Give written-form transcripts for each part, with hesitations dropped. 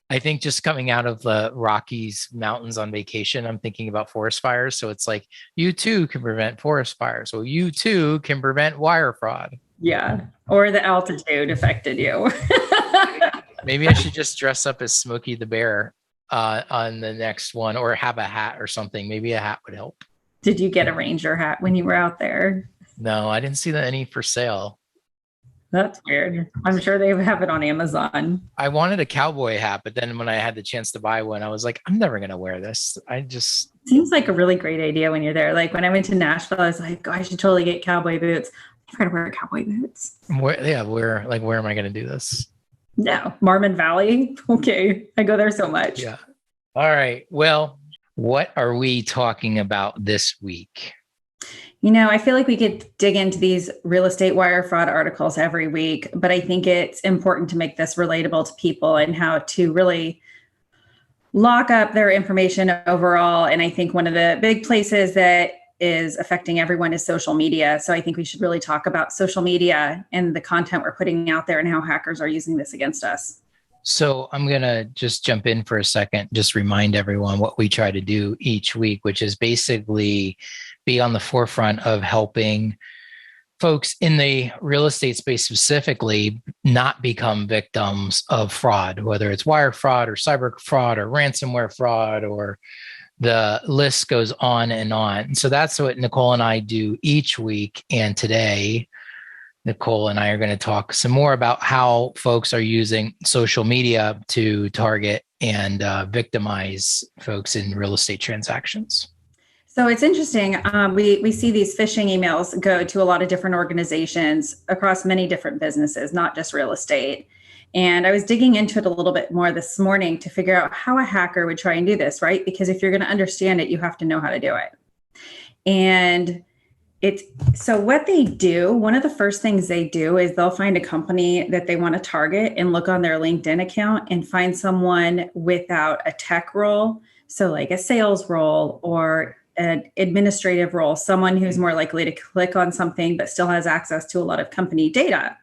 I think just coming out of the Rockies mountains on vacation, I'm thinking about forest fires. So it's like, you too can prevent forest fires. So you too can prevent wire fraud. Yeah. Or the altitude affected you. Maybe I should just dress up as Smokey the Bear on the next one, or have a hat or something. Maybe a hat would help. Did you get a ranger hat when you were out there? No, I didn't see that any for sale. That's weird. I'm sure they have it on Amazon. I wanted a cowboy hat, but then when I had the chance to buy one, I was like, I'm never gonna wear this. I just Seems like a really great idea when you're there. Like when I went to Nashville, I was like, oh, I should totally get cowboy boots. I'm never gonna wear cowboy boots. where am I gonna do this? No, Marmon Valley. Okay, I go there so much. Yeah. All right. Well, what are we talking about this week? I feel like we could dig into these real estate wire fraud articles every week, but I think it's important to make this relatable to people and how to really lock up their information overall. And I think one of the big places that is affecting everyone is social media. So I think we should really talk about social media and the content we're putting out there and how hackers are using this against us. So I'm going to just jump in for a second, just remind everyone what we try to do each week, which is basically be on the forefront of helping folks in the real estate space specifically not become victims of fraud, whether it's wire fraud or cyber fraud or ransomware fraud, or the list goes on and on. So that's what Nicole and I do each week. And today, Nicole and I are going to talk some more about how folks are using social media to target and victimize folks in real estate transactions. So it's interesting. We see these phishing emails go to a lot of different organizations across many different businesses, not just real estate. And I was digging into it a little bit more this morning to figure out how a hacker would try and do this, right? Because if you're going to understand it, you have to know how to do it. And so what they do, one of the first things they do is they'll find a company that they want to target and look on their LinkedIn account and find someone without a tech role. So like a sales role or an administrative role, someone who's more likely to click on something but still has access to a lot of company data.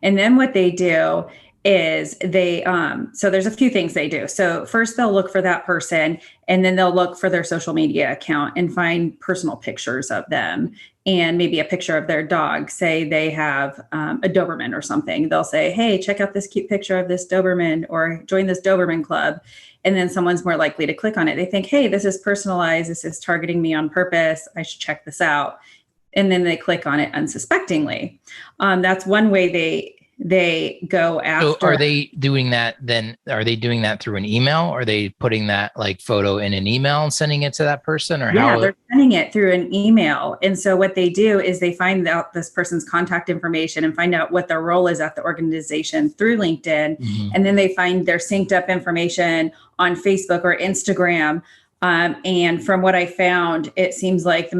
And then what they do is so there's a few things they do. So first they'll look for that person, and then they'll look for their social media account and find personal pictures of them and maybe a picture of their dog. Say they have a Doberman or something. They'll say, hey, check out this cute picture of this Doberman, or join this Doberman club. And then someone's more likely to click on it. They think, hey, this is personalized. This is targeting me on purpose. I should check this out. And then they click on it unsuspectingly. That's one way they go after. So are they doing that then? Are they doing that through an email? Are they putting that like photo in an email and sending it to that person, or yeah, how? They're sending it through an email. And so what they do is they find out this person's contact information and find out what their role is at the organization through LinkedIn. Mm-hmm. And then they find their synced up information on Facebook or Instagram. And from what I found, it seems like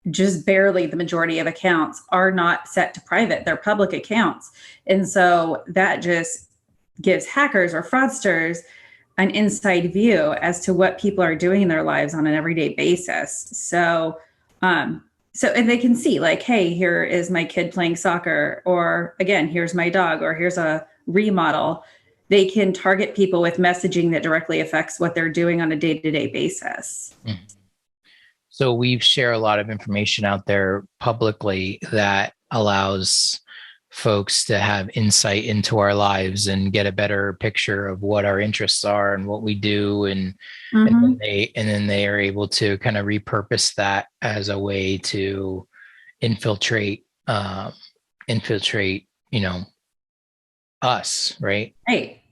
just barely the majority of accounts are not set to private. They're public accounts. And so that just gives hackers or fraudsters an inside view as to what people are doing in their lives on an everyday basis. So and they can see like, hey, here is my kid playing soccer, or again, here's my dog, or here's a remodel. They can target people with messaging that directly affects what they're doing on a day-to-day basis. Mm-hmm. So we share a lot of information out there publicly that allows folks to have insight into our lives and get a better picture of what our interests are and what we do. And, and then they are able to kind of repurpose that as a way to infiltrate, us, right?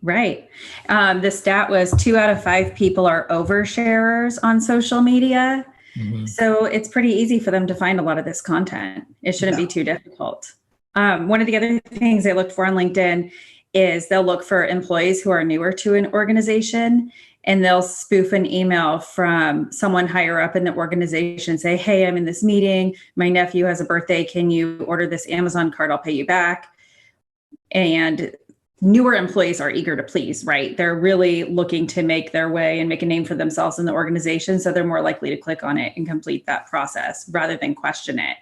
Right. The stat was 2 out of 5 people are oversharers on social media. Mm-hmm. So it's pretty easy for them to find a lot of this content. It shouldn't be too difficult. One of the other things they look for on LinkedIn is they'll look for employees who are newer to an organization, and they'll spoof an email from someone higher up in the organization, say, hey, I'm in this meeting. My nephew has a birthday. Can you order this Amazon card? I'll pay you back. And newer employees are eager to please, right? They're really looking to make their way and make a name for themselves in the organization. So they're more likely to click on it and complete that process rather than question it.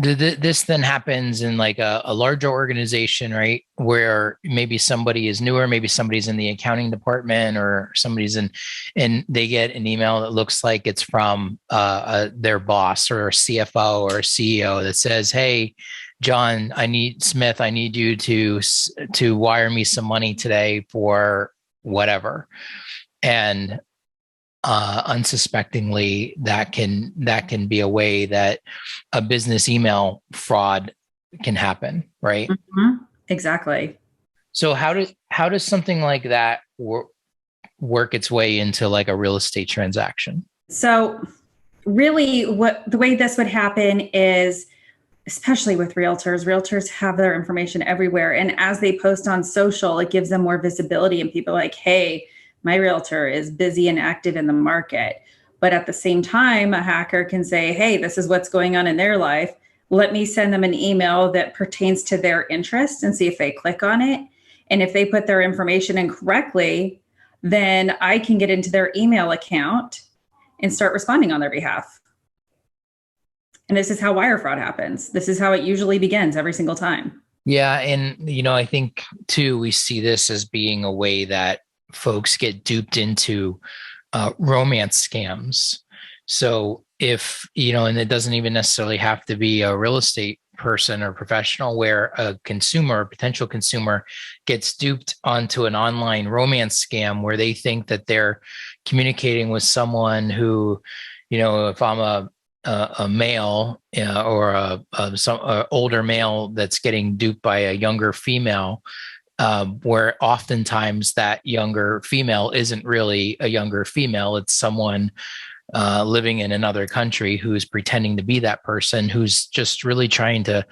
this then happens in like a larger organization, right? Where maybe somebody is newer, maybe somebody's in the accounting department, or somebody's in, and they get an email that looks like it's from their boss or a CFO or a CEO that says, "Hey, John, I need you to wire me some money today for whatever." And unsuspectingly, that can be a way that a business email fraud can happen, right? Mm-hmm. Exactly. So how does something like that work its way into like a real estate transaction? So really what the way this would happen is, especially with realtors have their information everywhere. And as they post on social, it gives them more visibility, and people are like, hey, my realtor is busy and active in the market. But at the same time, a hacker can say, hey, this is what's going on in their life. Let me send them an email that pertains to their interest and see if they click on it. And if they put their information in correctly, then I can get into their email account and start responding on their behalf. And this is how wire fraud happens. This is how it usually begins every single time. Yeah. And, I think too, we see this as being a way that folks get duped into romance scams. So if, and it doesn't even necessarily have to be a real estate person or professional, where a consumer, a potential consumer, gets duped onto an online romance scam where they think that they're communicating with someone who, if I'm a male or some older male that's getting duped by a younger female, where oftentimes that younger female isn't really a younger female. It's someone living in another country who's pretending to be that person, who's just really trying to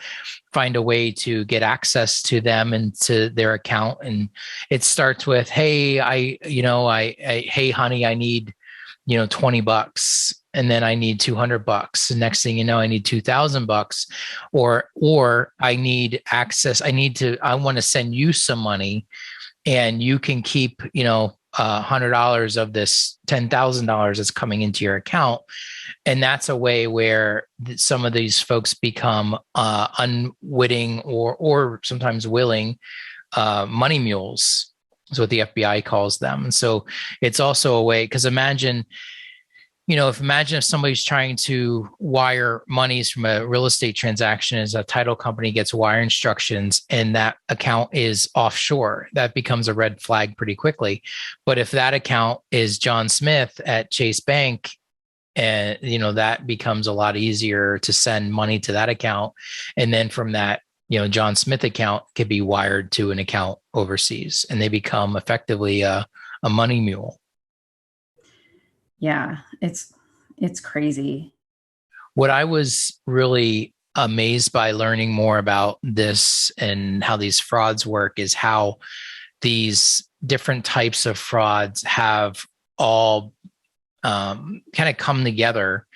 find a way to get access to them and to their account. And it starts with, hey, hey, honey, I need, $20. And then I need $200. The next thing you know, I need $2,000, or I need access. I want to send you some money, and you can keep, $100 of this $10,000 that's coming into your account. And that's a way where some of these folks become unwitting or sometimes willing money mules, is what the FBI calls them. And so it's also a way, because imagine if somebody's trying to wire monies from a real estate transaction, as a title company gets wire instructions and that account is offshore, that becomes a red flag pretty quickly. But if that account is John Smith at Chase Bank, and that becomes a lot easier to send money to that account. And then from that, John Smith account could be wired to an account overseas, and they become effectively a money mule. Yeah, it's crazy. What I was really amazed by learning more about this and how these frauds work is how these different types of frauds have all kind of come together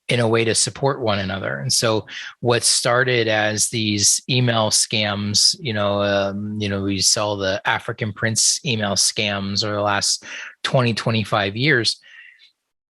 in a way to support one another. And so what started as these email scams, we saw the African Prince email scams over the last 20, 25 years.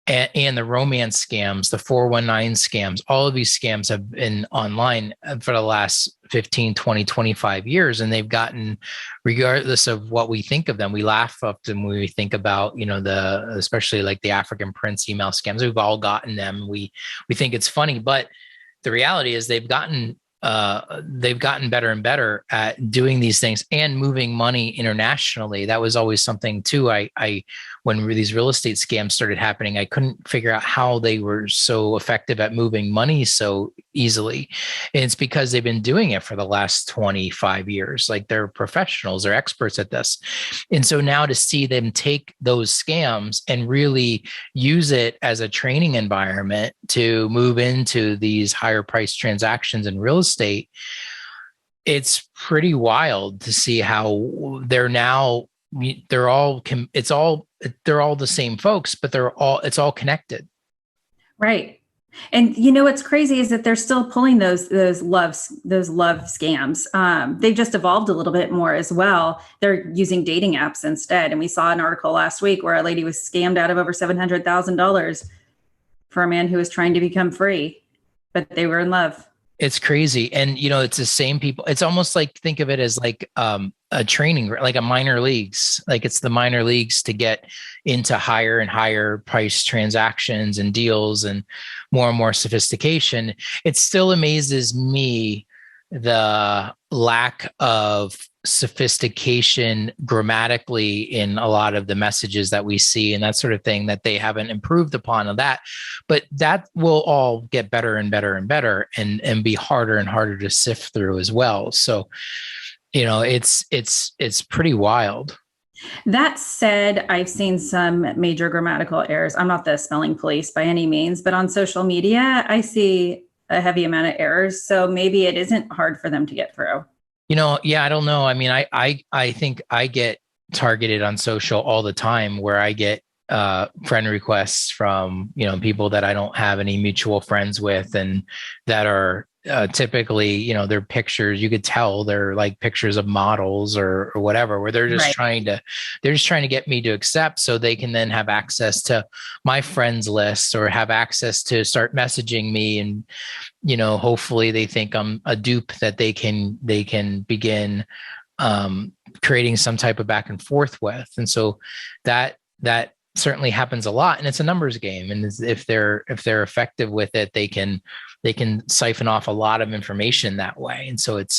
And the romance scams, the 419 scams, all of these scams have been online for the last 15, 20, 25 years. And they've gotten, regardless of what we think of them, we laugh often when we think about, especially like the African Prince email scams. We've all gotten them. We think it's funny, but the reality is they've gotten better and better at doing these things and moving money internationally. That was always something too. When these real estate scams started happening, I couldn't figure out how they were so effective at moving money so easily. And it's because they've been doing it for the last 25 years. Like, they're professionals, they're experts at this. And so now to see them take those scams and really use it as a training environment to move into these higher price transactions in real estate, it's pretty wild to see how they're all the same folks, but it's all connected. Right. And what's crazy is that they're still pulling those love scams. They've just evolved a little bit more as well. They're using dating apps instead. And we saw an article last week where a lady was scammed out of over $700,000 for a man who was trying to become free, but they were in love. It's crazy. And, it's the same people. It's almost like, think of it as like a training, like a minor leagues, like it's the minor leagues to get into higher and higher price transactions and deals and more sophistication. It still amazes me the lack of sophistication grammatically in a lot of the messages that we see and that sort of thing, that they haven't improved upon of that. But that will all get better and better and better, and be harder and harder to sift through as well. So, it's pretty wild. That said, I've seen some major grammatical errors. I'm not the spelling police by any means, but on social media, I see a heavy amount of errors. So maybe it isn't hard for them to get through. Yeah, I don't know. I mean, I think I get targeted on social all the time, where I get friend requests from, people that I don't have any mutual friends with, and that are typically, their pictures, you could tell they're like pictures of models or whatever, where Right. they're just trying to get me to accept so they can then have access to my friends list, or have access to start messaging me. And, hopefully they think I'm a dupe that they can begin creating some type of back and forth with. And so that certainly happens a lot, and it's a numbers game. And if they're effective with it, they can siphon off a lot of information that way. And so it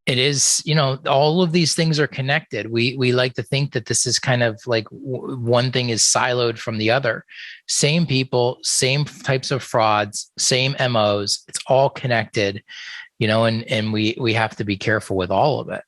is, all of these things are connected. We like to think that this is kind of like one thing is siloed from the other. Same people, same types of frauds, same MOs. It's all connected, and we have to be careful with all of it.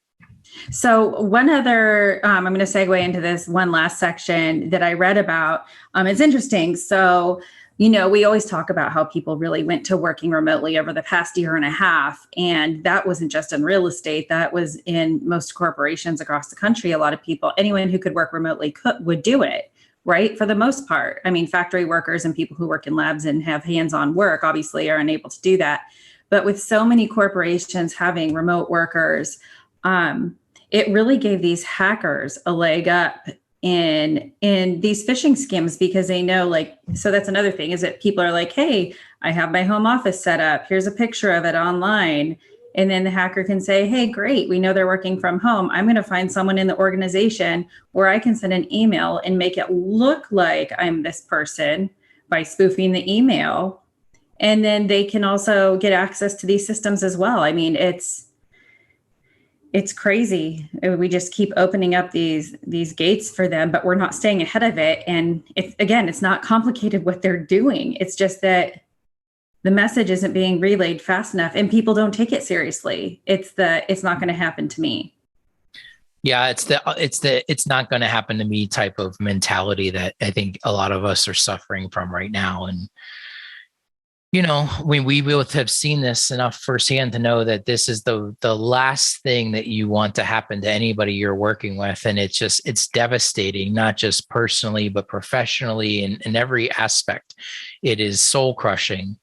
So one other, I'm going to segue into this one last section that I read about. It's interesting. So, we always talk about how people really went to working remotely over the past year and a half. And that wasn't just in real estate. That was in most corporations across the country. A lot of people, anyone who could work remotely would do it, right? For the most part. I mean, factory workers and people who work in labs and have hands-on work obviously are unable to do that. But with so many corporations having remote workers, it really gave these hackers a leg up in these phishing schemes, because they know, like, so that's another thing, is that people are like, hey, I have my home office set up. Here's a picture of it online. And then the hacker can say, hey, great, we know they're working from home. I'm going to find someone in the organization where I can send an email and make it look like I'm this person by spoofing the email. And then they can also get access to these systems as well. I mean, it's crazy. We just keep opening up these gates for them, but we're not staying ahead of it. And it's not complicated what they're doing. It's just that the message isn't being relayed fast enough, and people don't take it seriously. It's not going to happen to me. Yeah, it's not going to happen to me type of mentality that I think a lot of us are suffering from right now. And we both have seen this enough firsthand to know that this is the last thing that you want to happen to anybody you're working with. And it's devastating, not just personally, but professionally, in every aspect. It is soul crushing.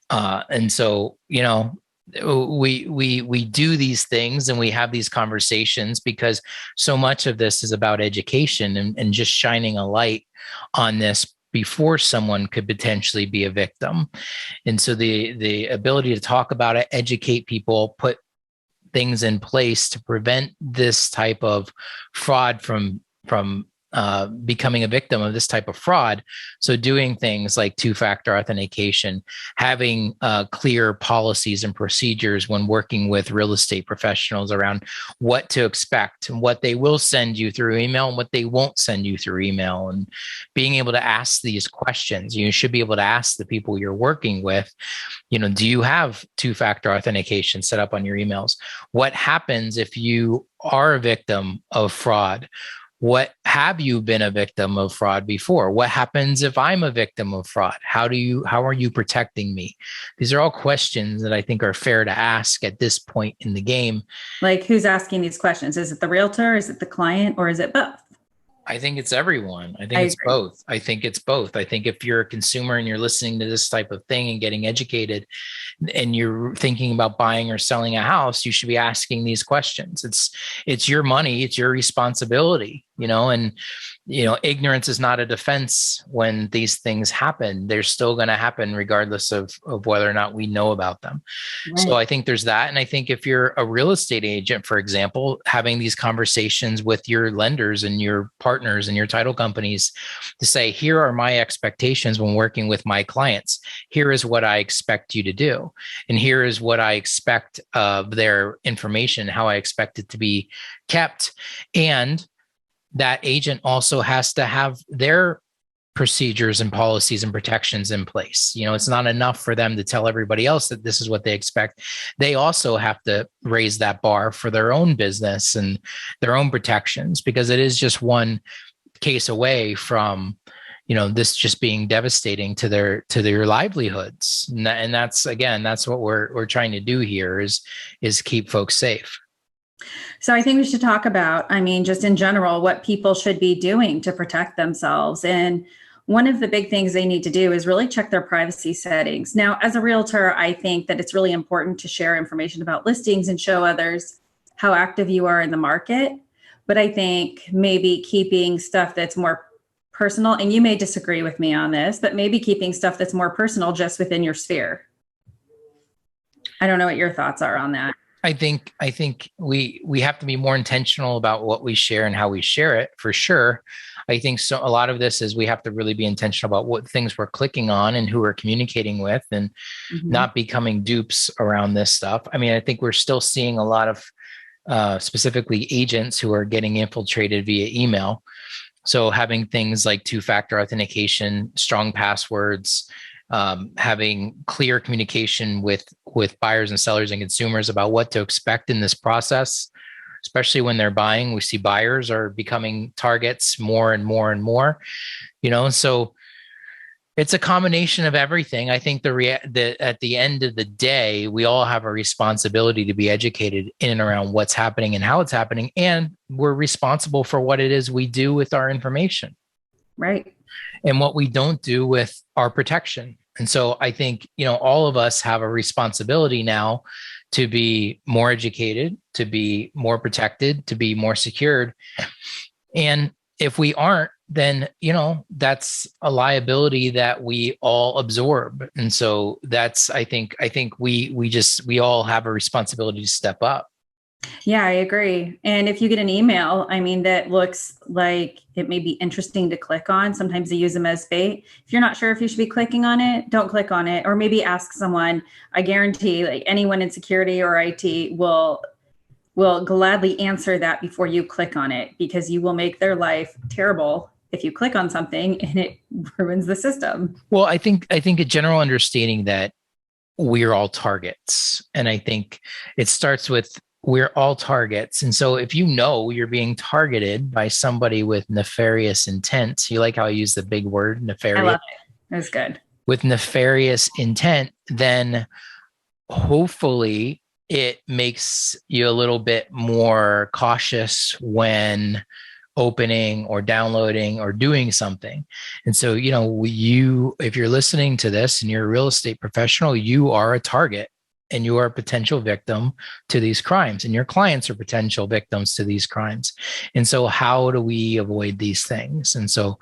And so, we do these things and we have these conversations because so much of this is about education and just shining a light on this before someone could potentially be a victim. And so the ability to talk about it, educate people, put things in place to prevent this type of fraud from becoming a victim of this type of fraud. So doing things like two-factor authentication, having clear policies and procedures when working with real estate professionals around what to expect and what they will send you through email and what they won't send you through email, and being able to ask these questions. You should be able to ask the people you're working with, do you have two-factor authentication set up on your emails? What happens if you are a victim of fraud? What have you been a victim of fraud before? What happens if I'm a victim of fraud? How are you protecting me? These are all questions that I think are fair to ask at this point in the game. Like, who's asking these questions? Is it the realtor? Is it the client? Or is it both? I think it's everyone. I think it's both. I think if you're a consumer and you're listening to this type of thing and getting educated and you're thinking about buying or selling a house, you should be asking these questions. It's your money. It's your responsibility. and ignorance is not a defense when these things happen. They're still going to happen regardless of whether or not we know about them. Right. So I think there's that. And I think if you're a real estate agent, for example, having these conversations with your lenders and your partners and your title companies to say, here are my expectations when working with my clients. Here is what I expect you to do. And here is what I expect of their information, how I expect it to be kept. And that agent also has to have their procedures and policies and protections in place. It's not enough for them to tell everybody else that this is what they expect. They also have to raise that bar for their own business and their own protections, because it is just one case away from, this just being devastating to their livelihoods. And that's what we're trying to do here is keep folks safe. So I think we should talk about, just in general, what people should be doing to protect themselves. And one of the big things they need to do is really check their privacy settings. Now, as a realtor, I think that it's really important to share information about listings and show others how active you are in the market. But I think maybe keeping stuff that's more personal, and you may disagree with me on this, but maybe keeping stuff that's more personal just within your sphere. I don't know what your thoughts are on that. I think we have to be more intentional about what we share and how we share it, for sure. I think so. A lot of this is we have to really be intentional about what things we're clicking on and who we're communicating with, and not becoming dupes around this stuff. I think we're still seeing a lot of specifically agents who are getting infiltrated via email. So having things like two-factor authentication, strong passwords, having clear communication with buyers and sellers and consumers about what to expect in this process, especially when they're buying. We see buyers are becoming targets more and more and more, so it's a combination of everything. I think at the end of the day, we all have a responsibility to be educated in and around what's happening and how it's happening. And we're responsible for what it is we do with our information. Right. And what we don't do with our protection. And so I think, all of us have a responsibility now to be more educated, to be more protected, to be more secured. And if we aren't, then, that's a liability that we all absorb. And so I think we all have a responsibility to step up. Yeah, I agree. And if you get an email, that looks like it may be interesting to click on, sometimes they use them as bait. If you're not sure if you should be clicking on it, don't click on it, or maybe ask someone. I guarantee anyone in security or IT will gladly answer that before you click on it, because you will make their life terrible if you click on something and it ruins the system. Well, I think a general understanding that we're all targets. And I think it starts with we're all targets. And so if you're being targeted by somebody with nefarious intent, you like how I use the big word, nefarious? I love it. That's good. With nefarious intent, then hopefully it makes you a little bit more cautious when opening or downloading or doing something. And so, if you're listening to this and you're a real estate professional, you are a target and you are a potential victim to these crimes, and your clients are potential victims to these crimes. And so how do we avoid these things? And so,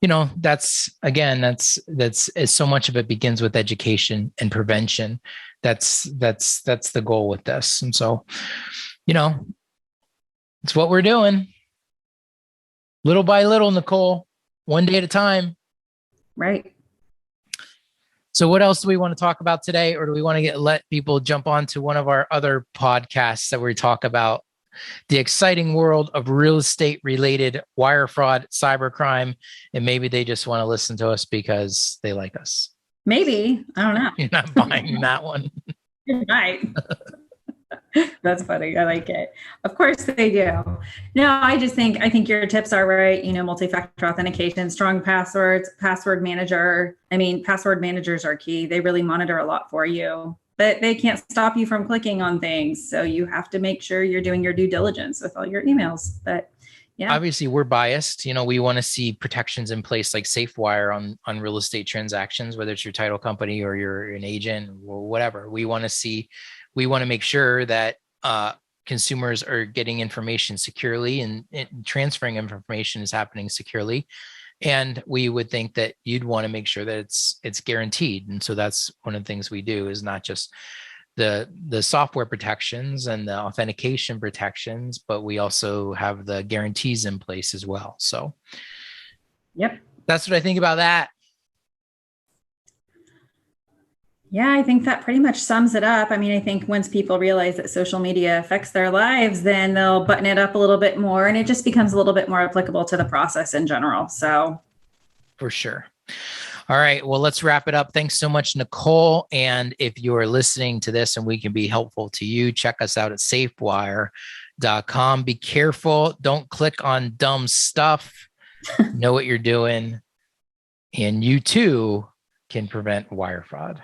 that's so much of it begins with education and prevention. That's the goal with this. And so, it's what we're doing. Little by little, Nicole, one day at a time. Right. So what else do we want to talk about today? Or do we want to let people jump on to one of our other podcasts that we talk about the exciting world of real estate related wire fraud, cybercrime, and maybe they just want to listen to us because they like us? Maybe. I don't know. You're not buying that one. Right. That's funny. I like it. Of course they do. No, I think your tips are right. Multi-factor authentication, strong passwords, password manager. Password managers are key. They really monitor a lot for you, but they can't stop you from clicking on things. So you have to make sure you're doing your due diligence with all your emails. But yeah, obviously we're biased. We want to see protections in place like SafeWire on real estate transactions, whether it's your title company or you're an agent or whatever. We want to make sure that consumers are getting information securely and transferring information is happening securely. And we would think that you'd want to make sure that it's guaranteed. And so that's one of the things we do, is not just the software protections and the authentication protections, but we also have the guarantees in place as well. So yep, that's what I think about that. Yeah, I think that pretty much sums it up. I mean, I think once people realize that social media affects their lives, then they'll button it up a little bit more, and it just becomes a little bit more applicable to the process in general. So, for sure. All right. Well, let's wrap it up. Thanks so much, Nicole. And if you are listening to this and we can be helpful to you, check us out at SafeWire.com. Be careful. Don't click on dumb stuff. Know what you're doing. And you too can prevent wire fraud.